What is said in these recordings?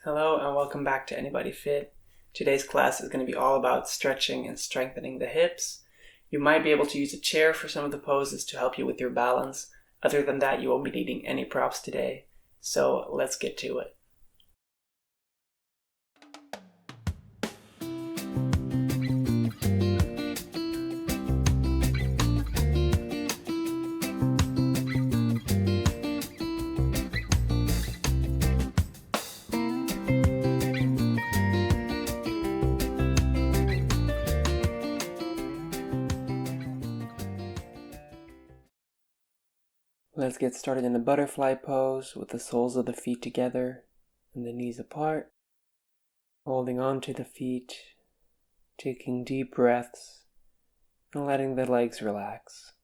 Hello and welcome back to Anybody Fit. Today's class is going to be all about stretching and strengthening the hips. You might be able to use a chair for some of the poses to help you with your balance. Other than that, you won't be needing any props today. So let's get to it. Let's get started in the butterfly pose with the soles of the feet together and the knees apart. Holding on to the feet, taking deep breaths, and letting the legs relax.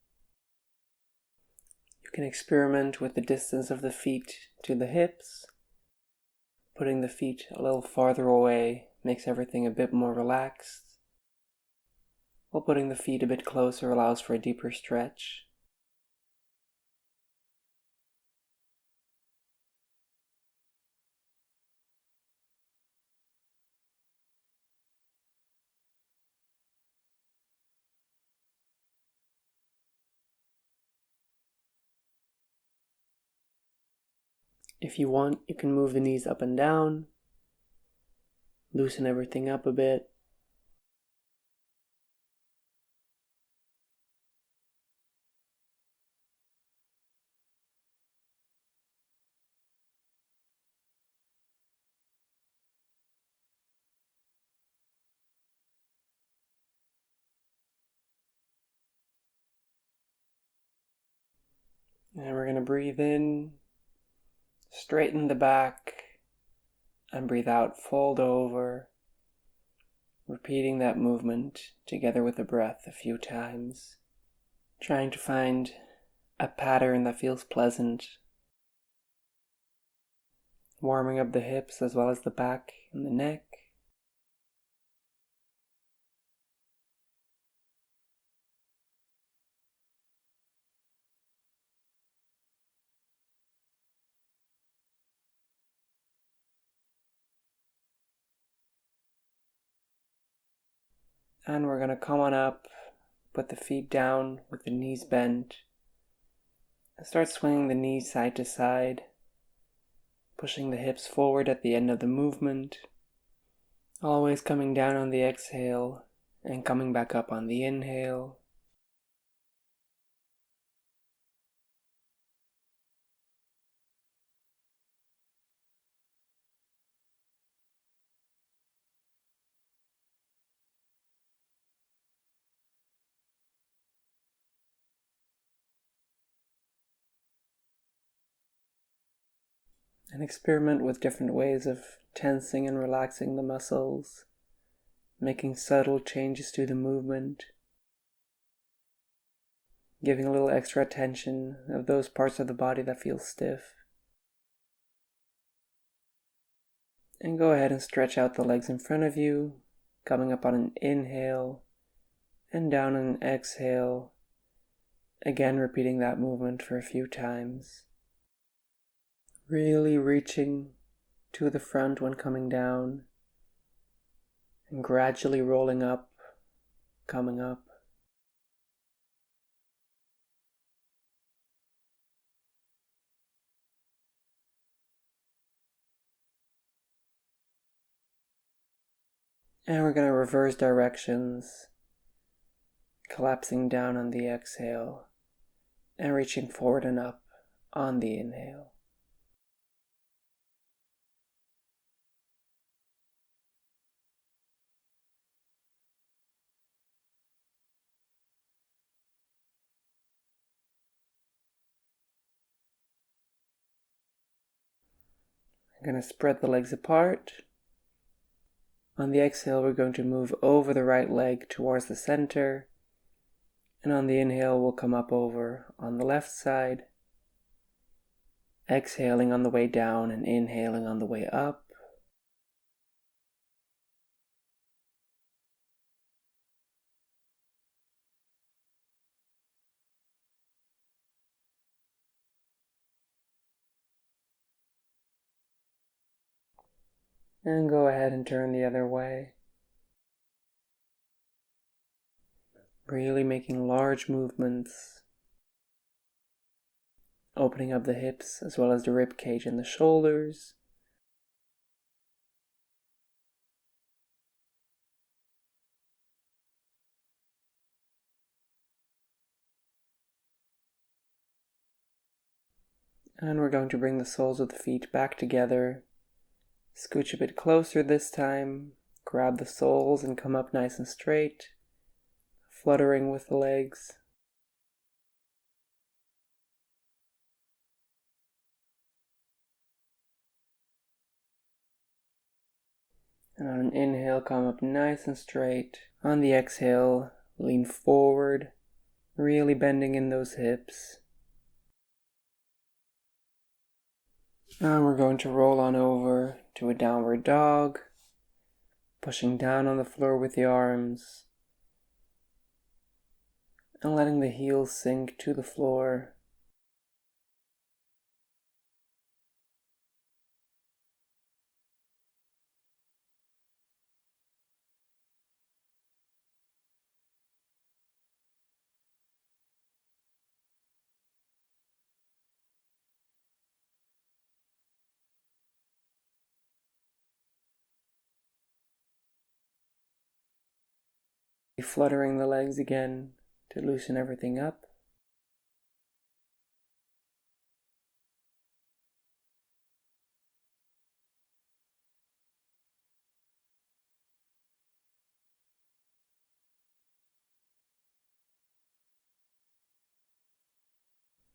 You can experiment with the distance of the feet to the hips. Putting the feet a little farther away makes everything a bit more relaxed, while putting the feet a bit closer allows for a deeper stretch. If you want, you can move the knees up and down, loosen everything up a bit. And we're going to breathe in, straighten the back, and breathe out, fold over, repeating that movement together with the breath a few times, trying to find a pattern that feels pleasant, warming up the hips as well as the back and the neck. And we're going to come on up, put the feet down with the knees bent, and start swinging the knees side to side, pushing the hips forward at the end of the movement, always coming down on the exhale and coming back up on the inhale. And experiment with different ways of tensing and relaxing the muscles, making subtle changes to the movement, giving a little extra attention of those parts of the body that feel stiff. And go ahead and stretch out the legs in front of you, coming up on an inhale and down on an exhale, again repeating that movement for a few times. Really reaching to the front when coming down, and gradually rolling up, coming up. And we're going to reverse directions, collapsing down on the exhale and reaching forward and up on the inhale. We're going to spread the legs apart. On the exhale, we're going to move over the right leg towards the center. And on the inhale, we'll come up over on the left side. Exhaling on the way down and inhaling on the way up. And go ahead and turn the other way. Really making large movements, opening up the hips as well as the rib cage and the shoulders. And we're going to bring the soles of the feet back together. Scooch a bit closer this time. Grab the soles and come up nice and straight, fluttering with the legs. And on an inhale, come up nice and straight. On the exhale, lean forward, really bending in those hips. And we're going to roll on over to a downward dog, pushing down on the floor with the arms, and letting the heels sink to the floor. Fluttering the legs again to loosen everything up.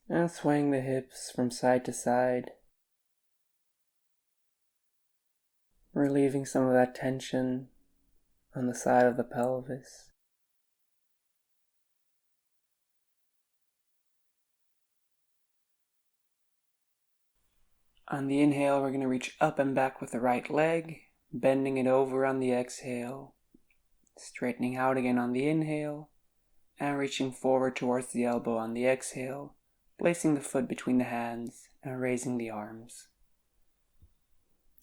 And swaying the hips from side to side, relieving some of that tension on the side of the pelvis. On the inhale, we're going to reach up and back with the right leg, bending it over on the exhale, straightening out again on the inhale, and reaching forward towards the elbow on the exhale, placing the foot between the hands and raising the arms.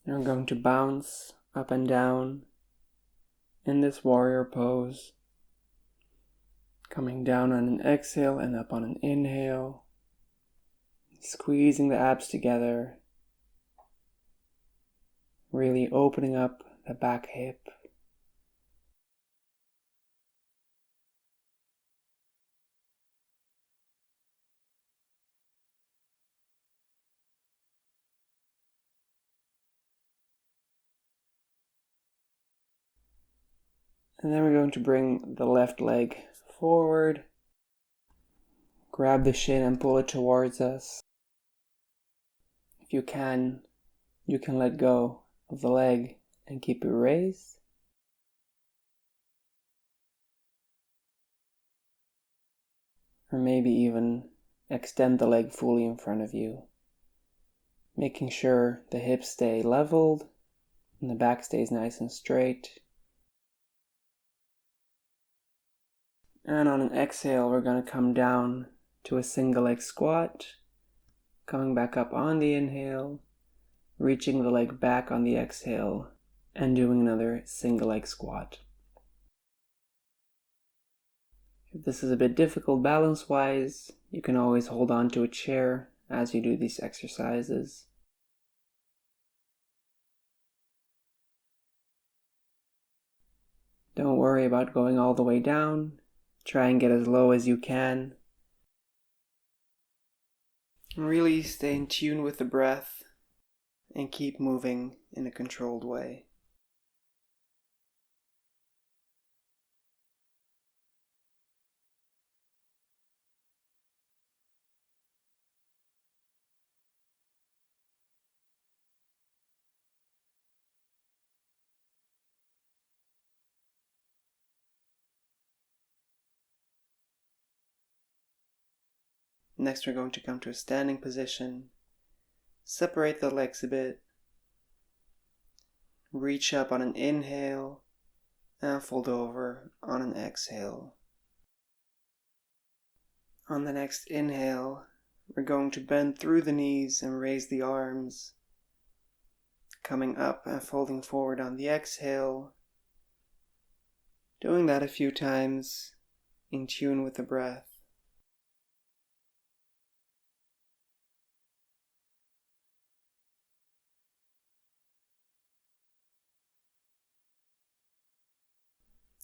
And we're going to bounce up and down in this warrior pose, coming down on an exhale and up on an inhale, squeezing the abs together, really opening up the back hip. And then we're going to bring the left leg forward, grab the shin and pull it towards us. If you can let go of the leg and keep it raised. Or maybe even extend the leg fully in front of you, making sure the hips stay leveled and the back stays nice and straight. And on an exhale, we're going to come down to a single leg squat, coming back up on the inhale, reaching the leg back on the exhale, and doing another single leg squat. If this is a bit difficult balance-wise, you can always hold on to a chair as you do these exercises. Don't worry about going all the way down. Try and get as low as you can. Really stay in tune with the breath and keep moving in a controlled way. Next, we're going to come to a standing position. Separate the legs a bit. Reach up on an inhale and fold over on an exhale. On the next inhale, we're going to bend through the knees and raise the arms, coming up and folding forward on the exhale. Doing that a few times in tune with the breath.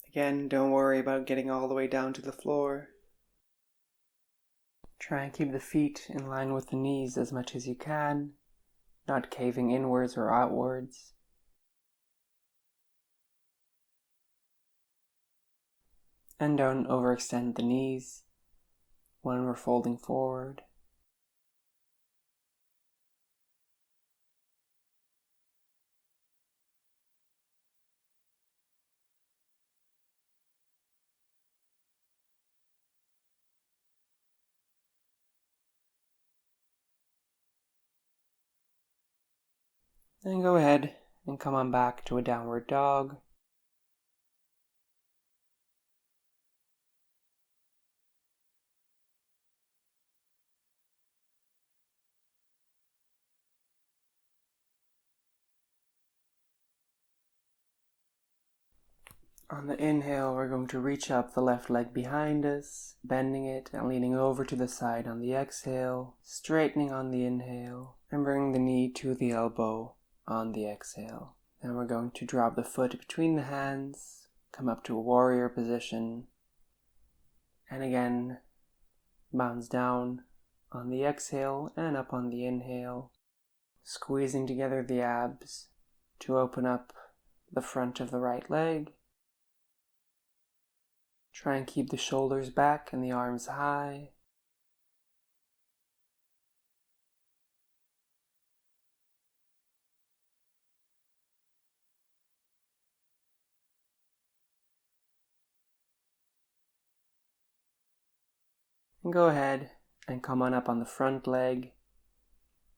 Again, don't worry about getting all the way down to the floor. Try and keep the feet in line with the knees as much as you can, not caving inwards or outwards. And don't overextend the knees when we're folding forward. Then go ahead and come on back to a downward dog. On the inhale, we're going to reach up the left leg behind us, bending it and leaning over to the side on the exhale, straightening on the inhale, and bringing the knee to the elbow on the exhale. Then we're going to drop the foot between the hands, come up to a warrior position, and again, bounce down on the exhale and up on the inhale, squeezing together the abs to open up the front of the right leg. Try and keep the shoulders back and the arms high. And go ahead and come on up on the front leg,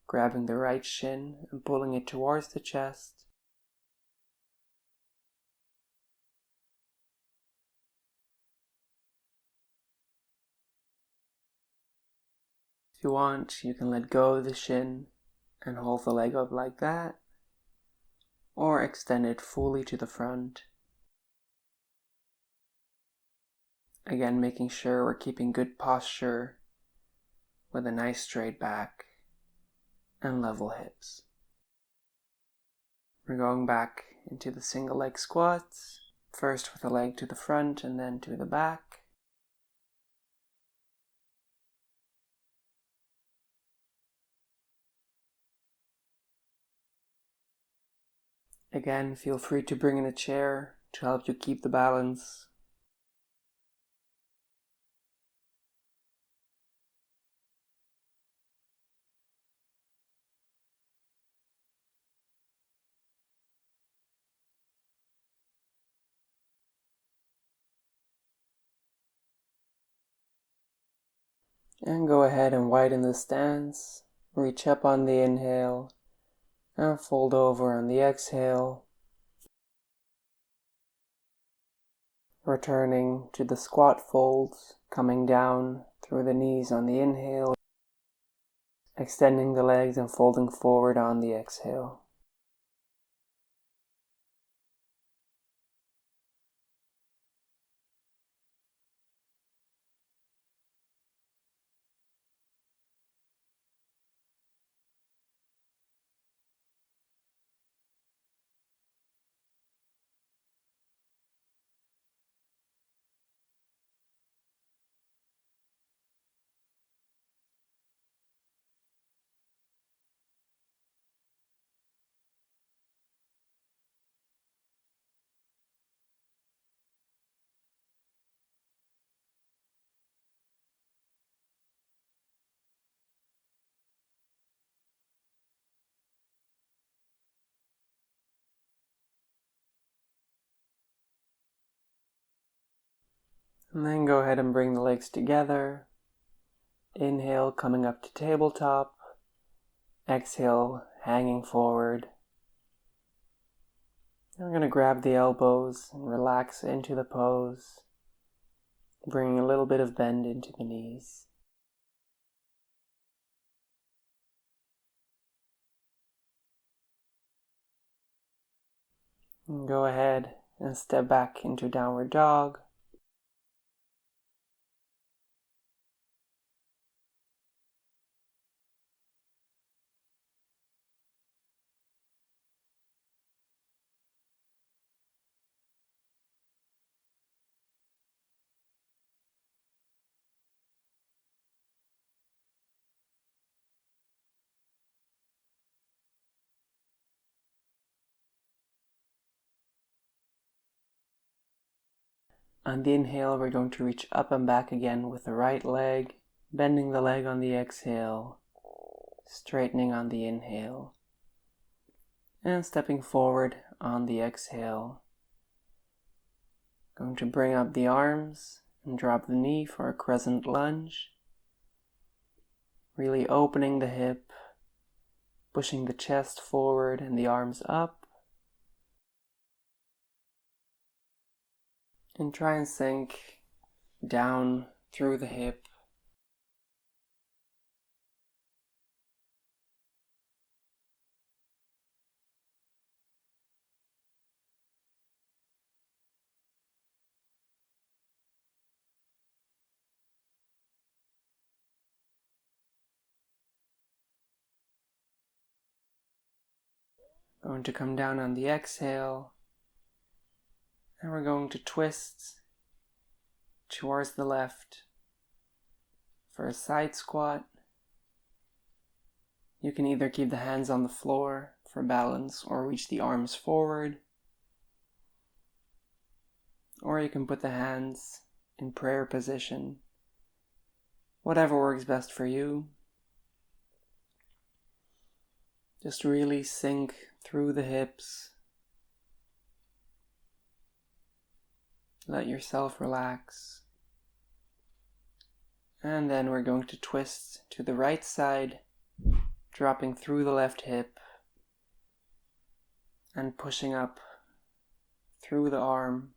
grabbing the right shin and pulling it towards the chest. If you want, you can let go of the shin and hold the leg up like that, or extend it fully to the front. Again, making sure we're keeping good posture with a nice straight back and level hips. We're going back into the single leg squats, first with the leg to the front and then to the back. Again, feel free to bring in a chair to help you keep the balance. And go ahead and widen the stance. Reach up on the inhale and fold over on the exhale. Returning to the squat folds, coming down through the knees on the inhale, extending the legs and folding forward on the exhale. And then go ahead and bring the legs together. Inhale, coming up to tabletop. Exhale, hanging forward. And we're going to grab the elbows and relax into the pose, bringing a little bit of bend into the knees. And go ahead and step back into downward dog. On the inhale, we're going to reach up and back again with the right leg, bending the leg on the exhale, straightening on the inhale, and stepping forward on the exhale. Going to bring up the arms and drop the knee for a crescent lunge, really opening the hip, pushing the chest forward and the arms up. And try and sink down through the hip. Going to come down on the exhale, and we're going to twist towards the left for a side squat. You can either keep the hands on the floor for balance or reach the arms forward, or you can put the hands in prayer position, whatever works best for you. Just really sink through the hips. Let yourself relax. And then we're going to twist to the right side, dropping through the left hip and pushing up through the arm,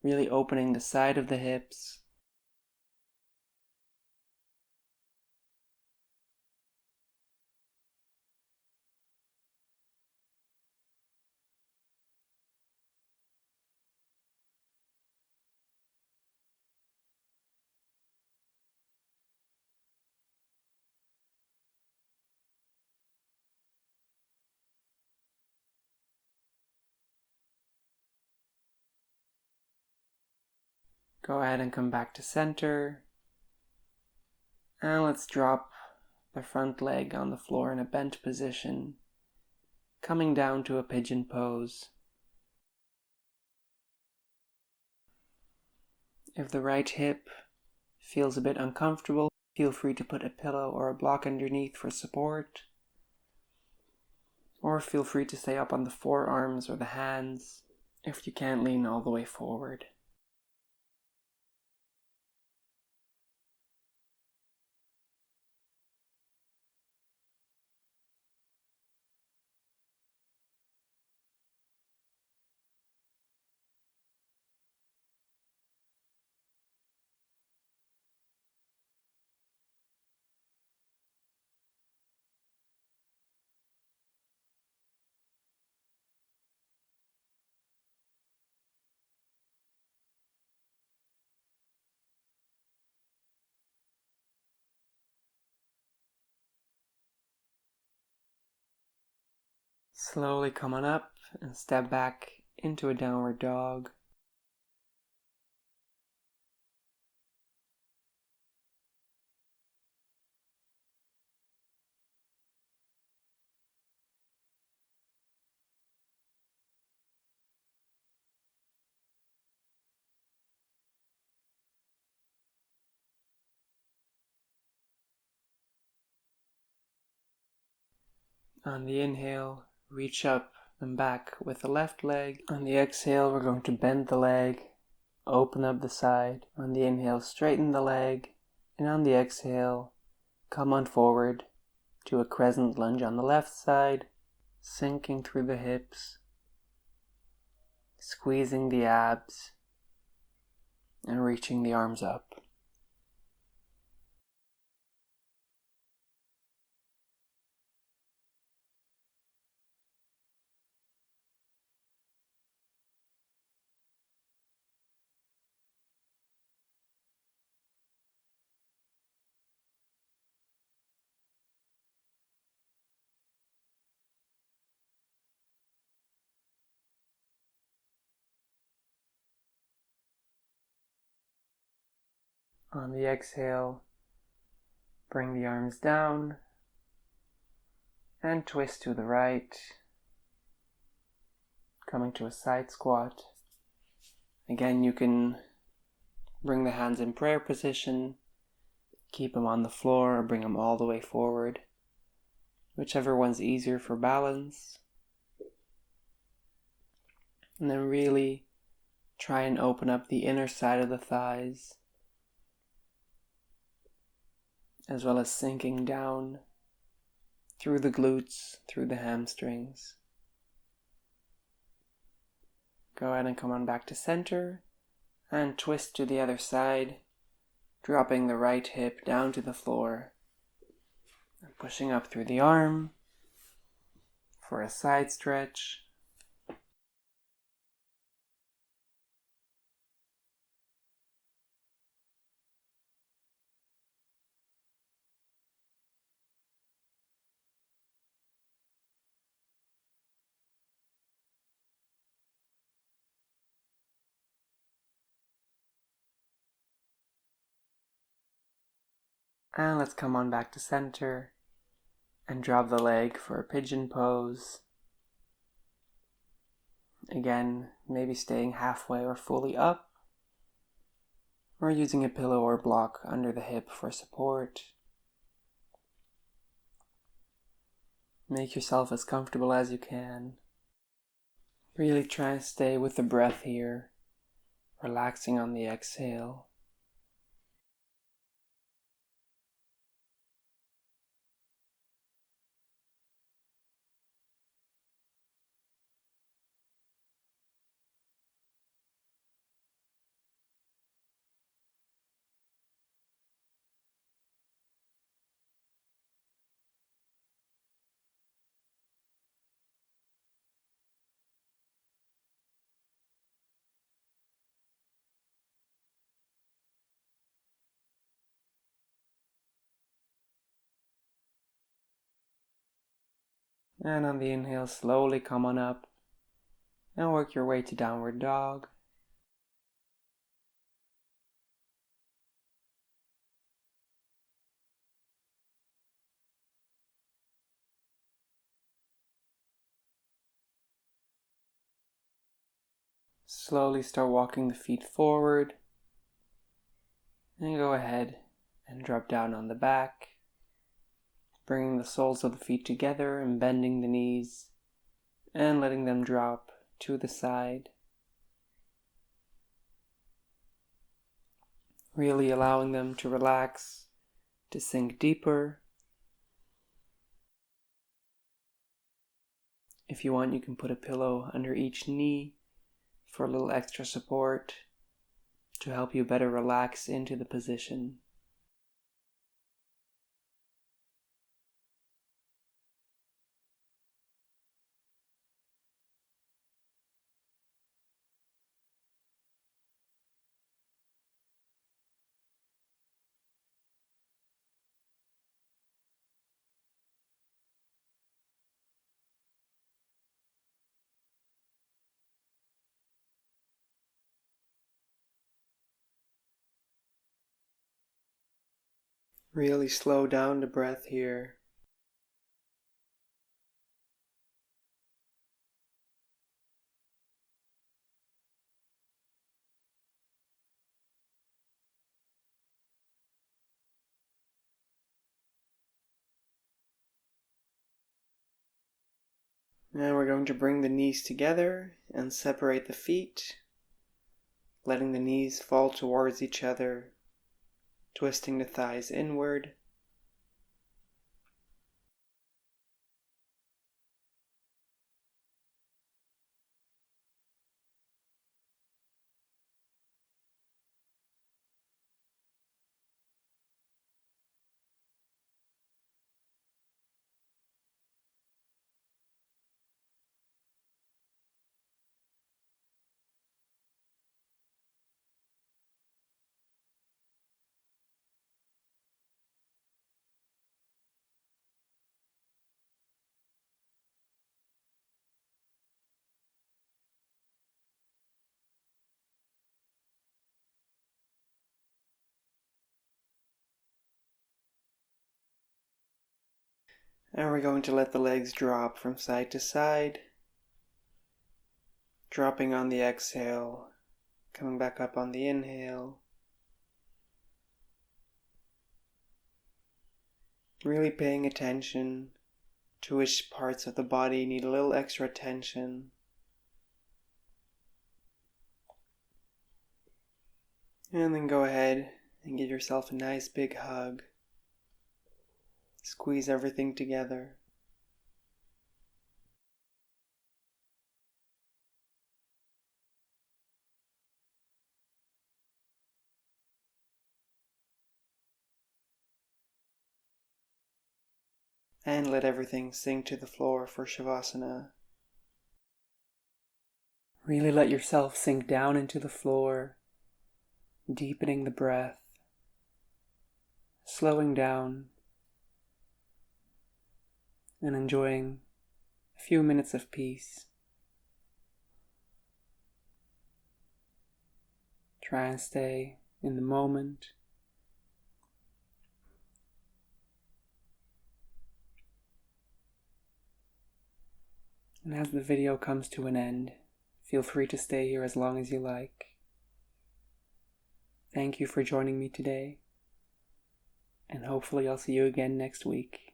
really opening the side of the hips. Go ahead and come back to center. And let's drop the front leg on the floor in a bent position, coming down to a pigeon pose. If the right hip feels a bit uncomfortable, feel free to put a pillow or a block underneath for support. Or feel free to stay up on the forearms or the hands if you can't lean all the way forward. Slowly come on up and step back into a downward dog. On the inhale, reach up and back with the left leg. On the exhale, we're going to bend the leg, open up the side. On the inhale, straighten the leg. And on the exhale, come on forward to a crescent lunge on the left side, sinking through the hips, squeezing the abs, and reaching the arms up. On the exhale, bring the arms down and twist to the right, coming to a side squat. Again, you can bring the hands in prayer position, keep them on the floor, or bring them all the way forward, whichever one's easier for balance. And then really try and open up the inner side of the thighs, as well as sinking down through the glutes, through the hamstrings. Go ahead and come on back to center and twist to the other side, dropping the right hip down to the floor and pushing up through the arm for a side stretch. And let's come on back to center and drop the leg for a pigeon pose. Again, maybe staying halfway or fully up, or using a pillow or block under the hip for support. Make yourself as comfortable as you can. Really try to stay with the breath here, relaxing on the exhale. And on the inhale, slowly come on up and work your way to downward dog. Slowly start walking the feet forward, and go ahead and drop down on the back, bringing the soles of the feet together and bending the knees and letting them drop to the side. Really allowing them to relax, to sink deeper. If you want, you can put a pillow under each knee for a little extra support to help you better relax into the position. Really slow down the breath here. Now we're going to bring the knees together and separate the feet, letting the knees fall towards each other, twisting the thighs inward. And we're going to let the legs drop from side to side, dropping on the exhale, coming back up on the inhale. Really paying attention to which parts of the body need a little extra attention. And then go ahead and give yourself a nice big hug. Squeeze everything together. And let everything sink to the floor for Shavasana. Really let yourself sink down into the floor, deepening the breath, slowing down, and enjoying a few minutes of peace. Try and stay in the moment. And as the video comes to an end, feel free to stay here as long as you like. Thank you for joining me today, and hopefully I'll see you again next week.